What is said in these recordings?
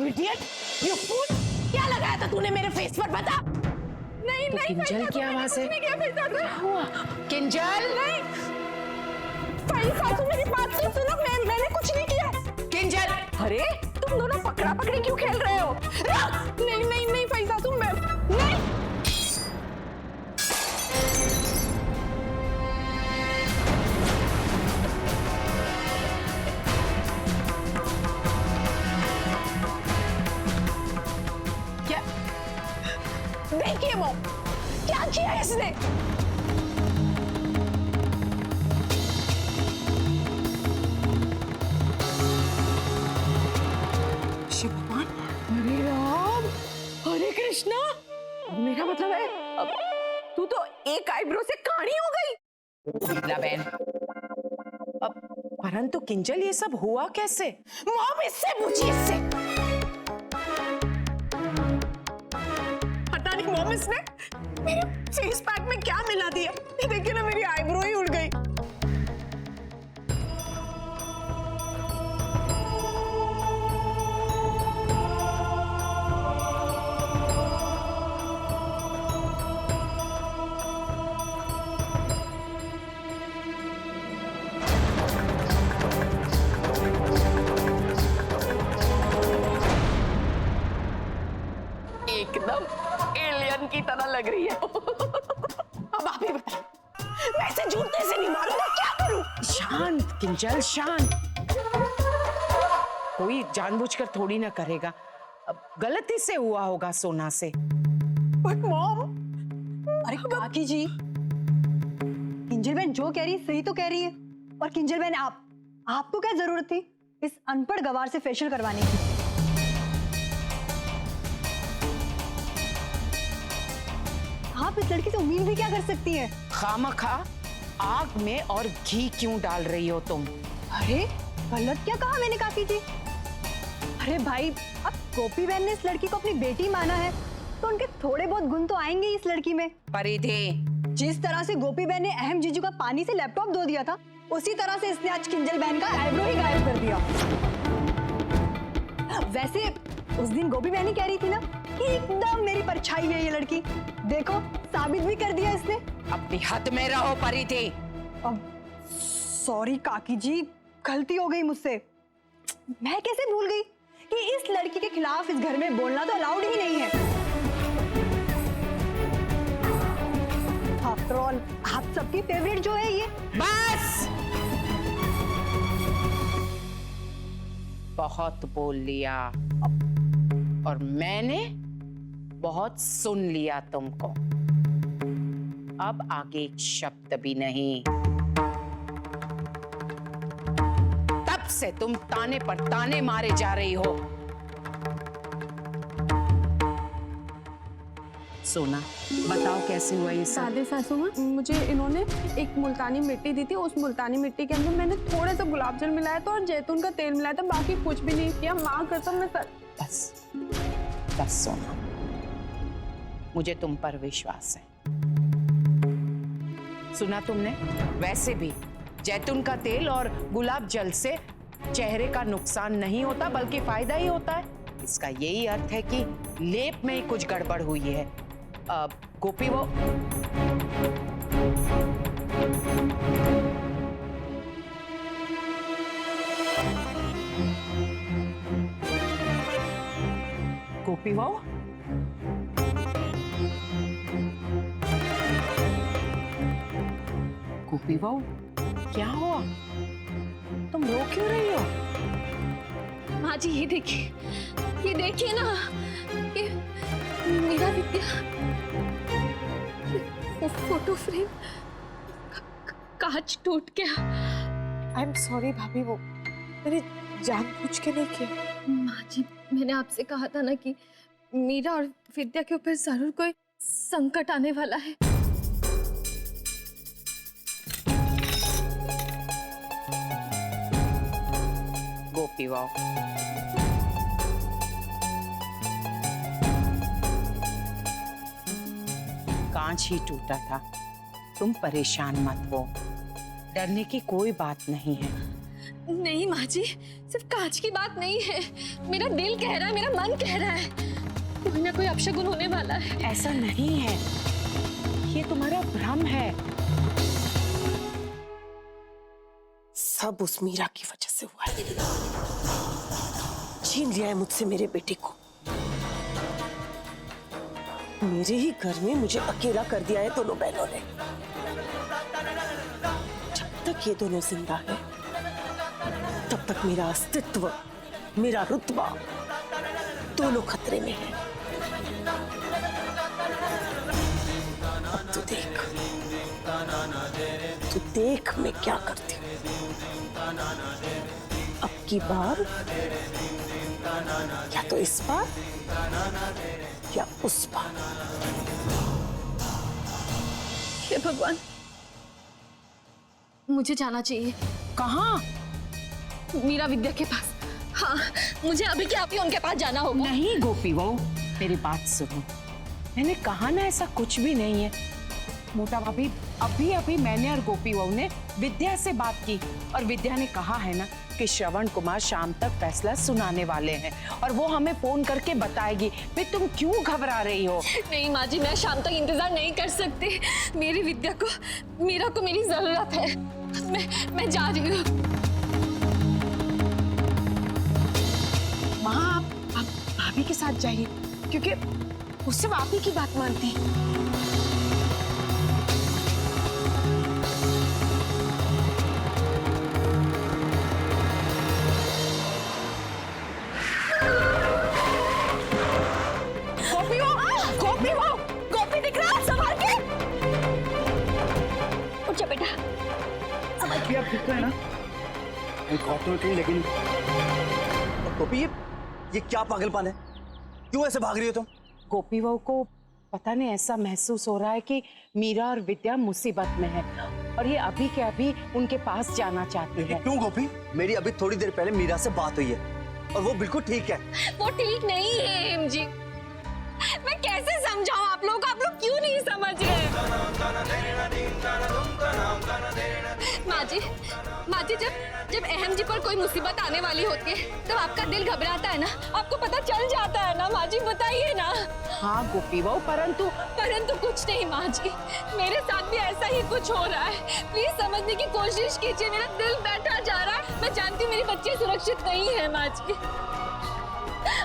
Idiot, you fool, क्या लगाया था तूने मेरे फेस पर बता? नहीं तो नहीं किंजल की आवाज है। क्या हुआ? किंजल नहीं भाई सासू मेरी बात तो सुनो, मैंने कुछ नहीं किया। किंजल, अरे तुम दोनों पकड़ा पकड़ी क्यों खेल रहे हो? नहीं नहीं नहीं भाई सासू, मैं नहीं। क्या? देखिए वो क्या किया इसने। शिव भगवान, हरे राम, हरे कृष्णा। मेरा मतलब है अब तू तो एक आईब्रो से काणी हो गई। बहन, अब परंतु किंजल ये सब हुआ कैसे? मॉम इससे पूछिए, इससे। पता नहीं मॉम, इसने मेरे फेस पैक में क्या मिला दिया। ये देखिए ना, मेरी आईब्रो ही उड़ गई। एकदम एलियन की तरह लग रही है। अब आप ही बताइए, मैं इसे जूते से नहीं मारूंगा, क्या करूं? शांत किंजल, शांत। कोई जानबूझकर थोड़ी ना करेगा, अब गलती से हुआ होगा सोना से। बट मॉम, अरे काकी जी, किंजल बहन जो कह रही है सही तो कह रही है। और किंजल बहन, आपको क्या जरूरत थी इस अनपढ़ गवार से फेशियल करवाने की? आप इस लड़की से उम्मीद भी क्या कर सकती है? खामखा आग में और घी क्यों डाल रही हो तुम? अरे गलत क्या कहा मैंने काकी जी? अरे भाई, अब गोपी बहन ने इस लड़की को अपनी बेटी माना है तो उनके थोड़े बहुत गुण तो आएंगे इस लड़की में। परिधि, जिस तरह से गोपी बहन ने अहम जीजू का पानी से लैपटॉप धो दिया था, उसी तरह से इसने आज किंजल बहन का आईब्रो ही गायब कर दिया। वैसे उस दिन गोपी बहन ही कह रही थी ना कि एकदम मेरी परछाई है ये लड़की। देखो, साबित भी कर दिया इसने। अपनी हद में रहो परिधि। अब सॉरी काकी जी, गलती हो गई मुझसे। मैं कैसे भूल गई कि इस लड़की के खिलाफ इस घर में बोलना तो अलाउड ही नहीं है। आफ्टर ऑल आप सबकी फेवरेट जो है ये। बस, बहुत बोल लिया और मैंने बहुत सुन लिया तुमको। अब आगे एक शब्द भी नहीं। तब से तुम ताने पर ताने मारे जा रही हो। सोना, बताओ कैसे हुआ ये सब? दादी सासू माँ, मुझे इन्होंने एक मुल्तानी मिट्टी दी थी। उस मुल्तानी मिट्टी के अंदर मैंने थोड़ा सा गुलाब जल मिलाया था और जैतून का तेल मिलाया था, बाकी कुछ भी नहीं किया। माँ कसम, मैं बस बस सोना, मुझे तुम पर विश्वास है। सुना तुमने? वैसे भी जैतून का तेल और गुलाब जल से चेहरे का नुकसान नहीं होता बल्कि फायदा ही होता है। इसका यही अर्थ है कि लेप में कुछ गड़बड़ हुई है। गोपी, वो गोपी वो गोपी बहू, क्या हुआ? तुम रो क्यों रही हो? माँ जी, ये देखिए ना, ये मेरा विद्या, वो फोटो फ्रेम कांच टूट गया। आई एम सॉरी भाभी, वो मैंने जानबूझ के नहीं किया। माँ जी, मैंने आपसे कहा था ना कि मीरा और विद्या के ऊपर जरूर कोई संकट आने वाला है। गोपी वाओ, कांच ही टूटा था, तुम परेशान मत हो, डरने की कोई बात नहीं है। नहीं माँ जी, सिर्फ कांच की बात नहीं है, मेरा दिल कह रहा है, मेरा मन कह रहा है कोई ना कोई अपशगुन होने वाला है। ऐसा नहीं है, ये तुम्हारा भ्रम है। सब उस मीरा की वजह से हुआ है। छीन लिया है मुझसे मेरे बेटे को। मेरे ही घर में मुझे अकेला कर दिया है दोनों बहनों ने। जब तक ये दोनों जिंदा है तब तक मेरा अस्तित्व, मेरा रुतबा दोनों खतरे में है। अब तू देख मैं क्या करती हूँ। अब की बार या तो इस बार या उस बार। हे भगवान, मुझे जाना चाहिए। कहाँ? मीरा विद्या के पास। हाँ, मुझे अभी के अभी उनके पास जाना होगा। नहीं गोपी बहू, मेरी बात सुनो। मैंने कहा ना ऐसा कुछ भी नहीं है। मोटा भाभी, अभी अभी मैंने और गोपी बहू ने विद्या से बात की और विद्या ने कहा है ना कि श्रवण कुमार शाम तक फैसला सुनाने वाले हैं और वो हमें फोन करके बताएगी। फिर तुम क्यों घबरा रही हो? नहीं माँ जी, मैं शाम तक इंतजार नहीं कर सकती। मेरी विद्या को, मीरा को मेरी जरूरत है। मैं जा रही हूँ। माँ, आप भाभी के साथ जाइए क्योंकि उससे आप ही की बात मानती है। गोपी दिख रहा है, संभाल के। उठ जा बेटा। आप ठीक तो है ना? एक और तो थी लेकिन गोपी, ये क्या पागलपन है? क्यों ऐसे भाग रही हो तुम? गोपी बहू को पता नहीं ऐसा महसूस हो रहा है कि मीरा और विद्या मुसीबत में है और ये अभी के अभी उनके पास जाना चाहती है। क्यों गोपी? मेरी अभी थोड़ी देर पहले मीरा से बात हुई है और वो बिल्कुल ठीक है। वो ठीक नहीं है एम जी। मैं कैसे समझाऊं आप लोग क्यों नहीं समझ रहे? माँ जी, जब अहम जी पर कोई मुसीबत आने वाली होती है तब आपका दिल घबराता है ना, आपको पता चल जाता है ना माँ जी, बताइए ना। हाँ गोपी बहू, परंतु कुछ नहीं माँ जी, मेरे साथ भी ऐसा ही कुछ हो रहा है। प्लीज समझने की कोशिश कीजिए, मेरा दिल बैठा जा रहा है। मैं जानती हूँ मेरी बच्ची सुरक्षित नहीं है माँ जी,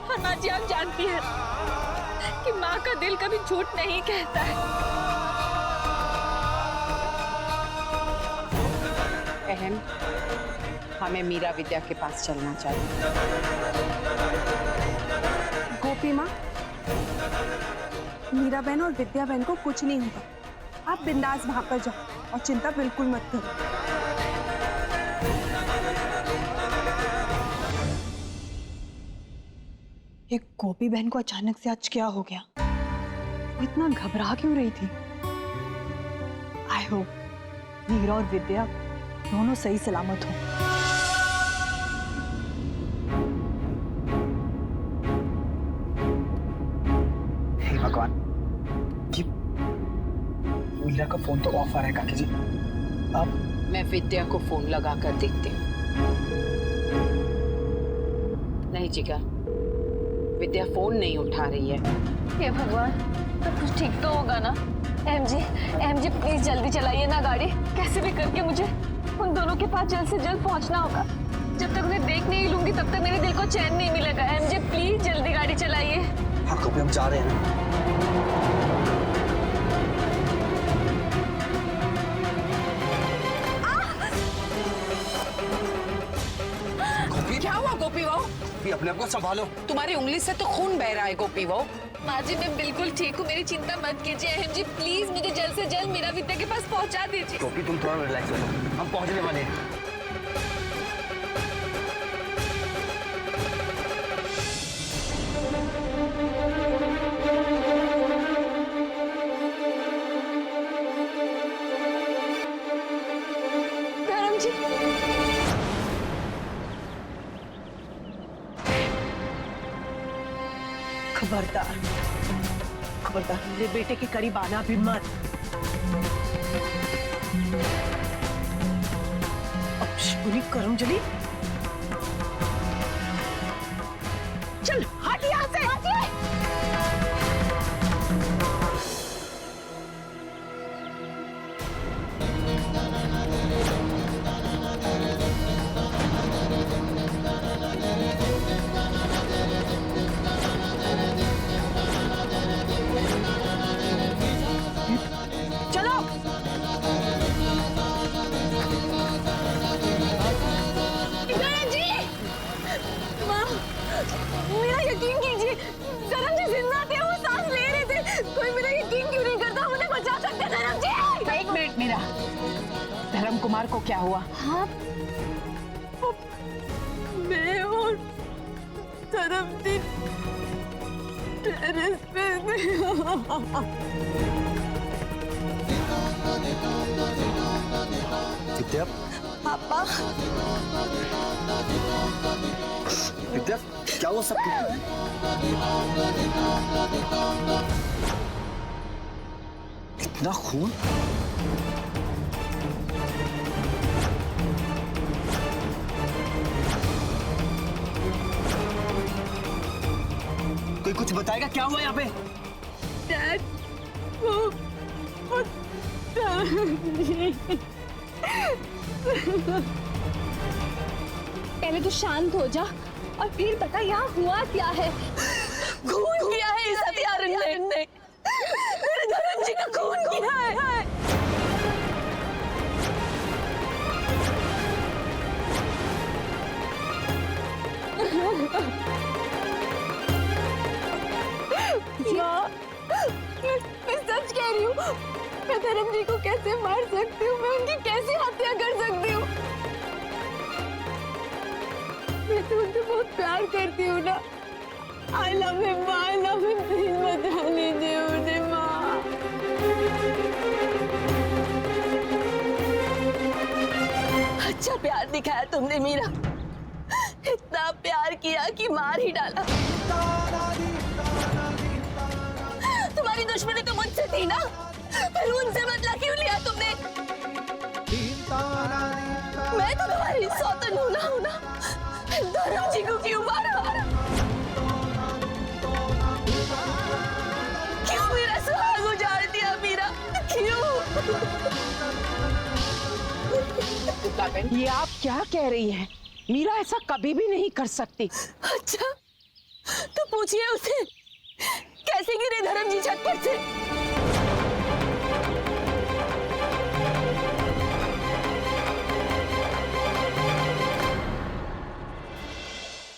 और माँ जी आप जानती है कि माँ का दिल कभी झूठ नहीं कहता है। अहम, हमें मीरा विद्या के पास चलना चाहिए। गोपी माँ, मीरा बहन और विद्या बहन को कुछ नहीं होगा। आप बिंदास वहां पर जाओ और चिंता बिल्कुल मत करो। ये गोपी बहन को अचानक से आज क्या हो गया? वो इतना घबरा क्यों रही थी? आई होप मीरा और विद्या दोनों सही सलामत हो। हे भगवान, कि मीरा का फोन तो ऑफ आ रहा है काकी जी। अब मैं विद्या को फोन लगा कर देखती हूँ। नहीं जिगर, विद्या फोन नहीं उठा रही है। हे भगवान, तो कुछ ठीक तो होगा ना? एम जी प्लीज जल्दी चलाइए ना गाड़ी। कैसे भी करके मुझे उन दोनों के पास जल्द से जल्द पहुंचना होगा। जब तक उन्हें देख नहीं लूंगी तब तक मेरे दिल को चैन नहीं मिलेगा। एम जी प्लीज जल्दी गाड़ी चलाइए। हाँ गोपी, हम जा रहे हैं ना। क्या हुआ गोपी बहू? भी अपने आप को संभालो। तुम्हारी उंगली से तो खून बह रहा है गोपी बहू। माँ जी मैं बिल्कुल ठीक हूँ, मेरी चिंता मत कीजिए। एम जी प्लीज मुझे जल्द से जल्द मीरा विद्या के पास पहुँचा दीजिए। गोपी तुम थोड़ा रिलैक्स हो जाओ, हम पहुंचने वाले हैं। धर्म जी, खबरदार, खबरदार मेरे बेटे के करीब आना भी मत। अब शिवनी करमजली, चल हट यहाँ से। चलो जी, माँ, मेरा यकीन कीजिए, धर्म जी जिंदा थे, वो सांस ले रहे थे। कोई मेरा यकीन क्यों नहीं करता? मुझे बचा सकते धर्म जी। एक मिनट मीरा, धर्म कुमार को क्या हुआ? हाँ, मैं और धर्म जी टेरेस पे विद्या, पापा विद्या, क्या हुआ सब ठीक है? इतना खून? कोई कुछ बताएगा क्या हुआ यहाँ पे? डैड, वो धर्म जी। पहले तो शांत हो जा और फिर बता यहाँ हुआ क्या है। खून किया है इस हत्यारन ने। मेरे धर्म जी का खून किया है। माँ, मैं सच कह रही हूँ। मैं धर्म जी को कैसे मार सकती हूँ? मैं उनकी कैसे हत्या कर सकती हूँ? मैं तो उनसे बहुत प्यार करती हूँ ना। I love him, माँ, I love him। प्लीज बचा लीजिए मुझे माँ। अच्छा प्यार दिखाया तुमने मीरा, इतना प्यार किया कि मार ही डाला। तुम्हारी दुश्मनी तो मुझसे थी ना, फिर उनसे बदला क्यों लिया तुमने? मैं तो तुम्हारी सौतन हूं ना, धर्म जी को क्यों मारा? क्यों मेरा सुहाग उजाड़ दिया मीरा? क्यों? ये आप क्या कह रही हैं? मीरा ऐसा कभी भी नहीं कर सकती। अच्छा, तो पूछिए उसे, कैसे गिरे धर्म जी छत पर से?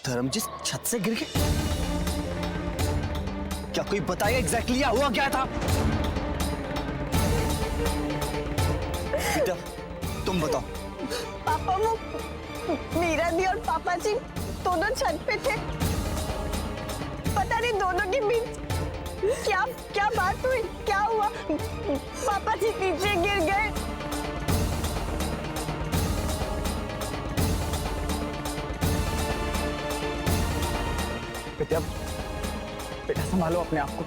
धर्म जी छत से गिर गए? क्या कोई बताएगा एग्जैक्टली क्या हुआ क्या था? विद्या, तुम बताओ। पापा, वो मीरा दी और पापा जी दोनों छत पे थे। पता नहीं दोनों के बीच क्या बात हुई, क्या हुआ? पापा जी पीछे गिर गए। विद्या, बेटा संभालो अपने आप को।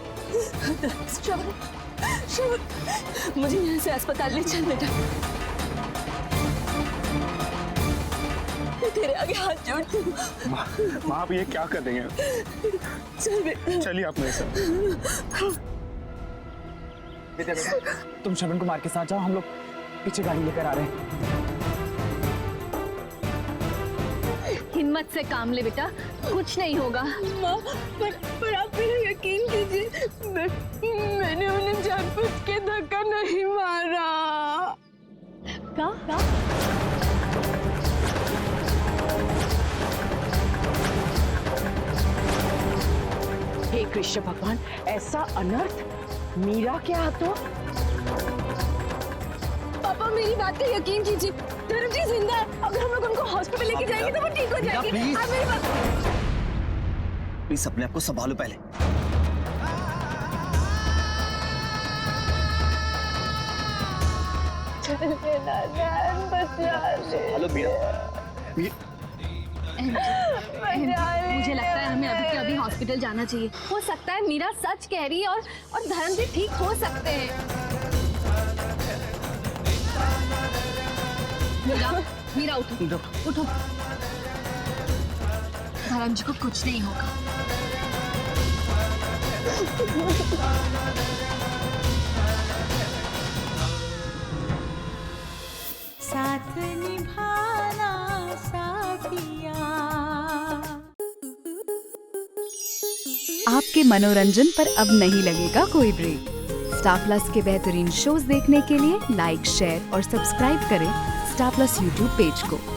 श्रवण, मुझे यहाँ से अस्पताल ले चल बेटा। मैं तेरे आगे हाथ जोड़ती हूँ। माँ आप ये क्या कर रही हैं? चल बेटा। चलिए आप मेरे साथ। विद्या बेटा, तुम श्रवण कुमार के साथ जाओ, हम लोग पीछे गाड़ी लेकर आ रहे हैं। हिम्मत से काम ले बेटा, कुछ नहीं होगा। माँ, पर आप मेरा यकीन कीजिए, मैंने उन्हें जानबूझ के धक्का नहीं मारा। क्या? हे कृष्ण भगवान, ऐसा अनर्थ मीरा के हाथों? पापा मेरी बात का यकीन कीजिए, धर्म जी जिंदा है। अगर हम लोग उनको हॉस्पिटल लेके जाएंगे तो वो ठीक हो जाएंगे। प्लीज। आप मेरी बात। प्लीज अपने आप को संभालो पहले। हेलो मुझे लगता है हमें अभी के अभी हॉस्पिटल जाना चाहिए। हो सकता है मीरा सच कह रही है और धर्म जी ठीक हो सकते हैं। मीरा, मीरा उठो, उठो। धर्म जी को कुछ नहीं होगा। साथ निभाना साथिया। आपके मनोरंजन पर अब नहीं लगेगा कोई ब्रेक। स्टार प्लस के बेहतरीन शोज देखने के लिए लाइक, शेयर और सब्सक्राइब करें स्टार प्लस यूट्यूब पेज को।